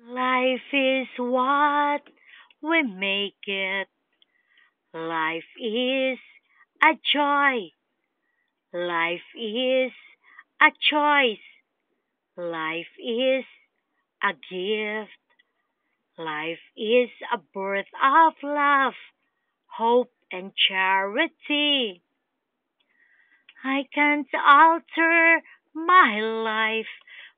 Life is what we make it. Life is a joy. Life is a choice. Life is a gift. Life is a birth of love, hope, and charity. I can't alter my life.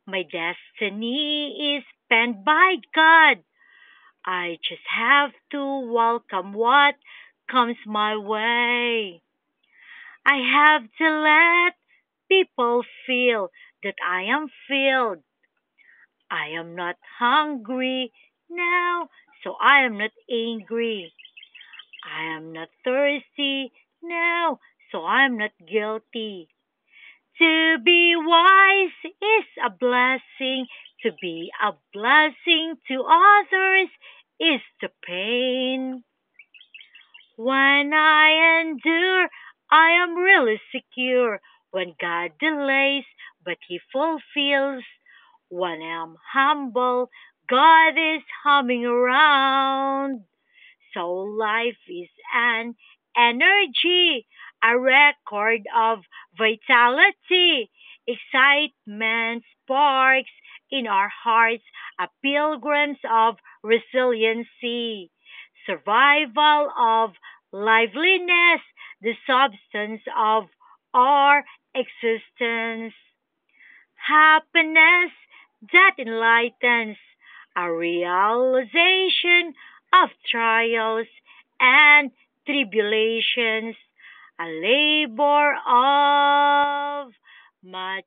My destiny is penned by God. I just have to welcome what comes my way. I have to let people feel that I am filled. I am not hungry now, so I am not angry. I am not thirsty now, so I am not guilty. To be wise is a blessing. To be a blessing to others is the pain. When I endure, I am really secure. When God delays, but He fulfills. When I'm humble, God is humming around. So life is an energy, a record of vitality, excitement sparks in our hearts, a pilgrims of resiliency, survival of liveliness, the substance of our existence, happiness that enlightens, a realization of trials and tribulations, a labor of maturity.